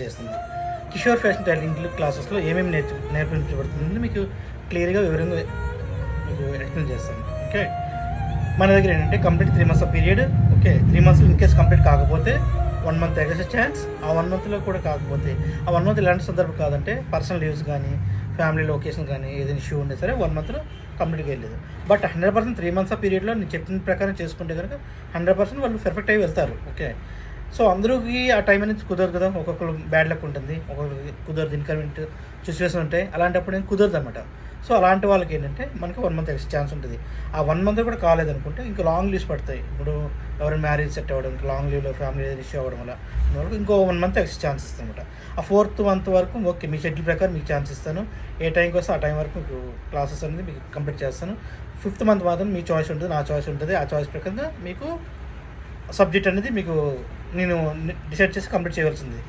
చేస్తుంది. Kishore fashion tailoring క్లాసెస్లో ఏమేమి నేర్పించబడుతుంది మీకు క్లియర్గా వివరంగా మీకు ఎక్స్ప్లెయిన్ చేస్తాను. ఓకే, మన దగ్గర ఏంటంటే complete 3 months period. Okay, 3 months in case complete కాకపోతే 1 month ఎగసే ఛాన్స్. ఆ 1 monthలో కూడా కాకపోతే ఆ 1 month ఎలాంటి సందర్భం కాదంటే పర్సనల్ లీవ్స్ కానీ ఫ్యామిలీ లొకేషన్ కానీ ఏదైనా ఇష్యూ ఉండే సరే 1 monthలో కంప్లీట్గా వెళ్ళలేదు. బట్ 100% 3 months పీరియడ్లో నేను చెప్పిన ప్రకారం చేసుకుంటే కనుక 100% వాళ్ళు పర్ఫెక్ట్ అయ్యి వెళ్తారు. ఓకే, సో అందరికీ ఆ టైం అనేది కుదరదు కదా, ఒక్కొక్కరు బ్యాడ్ లక్ ఉంటుంది, ఒక్కొక్కరికి కుదరదు, ఇన్కన్వీనియంట్ సిచ్యువేషన్ ఉంటాయి, అలాంటప్పుడు ఏం కుదరదు అనమాట. సో అలాంటి వాళ్ళకి ఏంటంటే మనకి 1 month ఎక్స్ట్రా ఛాన్స్ ఉంటుంది. ఆ 1 month కూడా కాలేదనుకుంటే ఇంకా లాంగ్ లీవ్స్ పడతాయి. ఇప్పుడు ఎవరైనా మ్యారేజ్ సెట్ అవ్వడం, లాంగ్ లీవ్లో ఫ్యామిలీ ఇష్యూ అవ్వడం వల్ల వాళ్ళకి ఇంకో 1 month ఎక్స్ట్రా ఛాన్స్ ఇస్తాను అనమాట. ఆ 4th month వరకు ఓకే మీ షెడ్యూల్ ప్రకారం మీకు ఛాన్స్ ఇస్తాను. ఏ టైంకి వస్తే ఆ టైం వరకు మీకు క్లాసెస్ అనేది మీకు కంప్లీట్ చేస్తాను. 5th month మాత్రం మీ చాయిస్ ఉంటుంది, నా చాయిస్ ఉంటుంది. ఆ చాయిస్ ప్రకారంగా మీకు సబ్జెక్ట్ అనేది మీకు నేను డిసైడ్ చేసి కంప్లీట్ చేయవలసింది.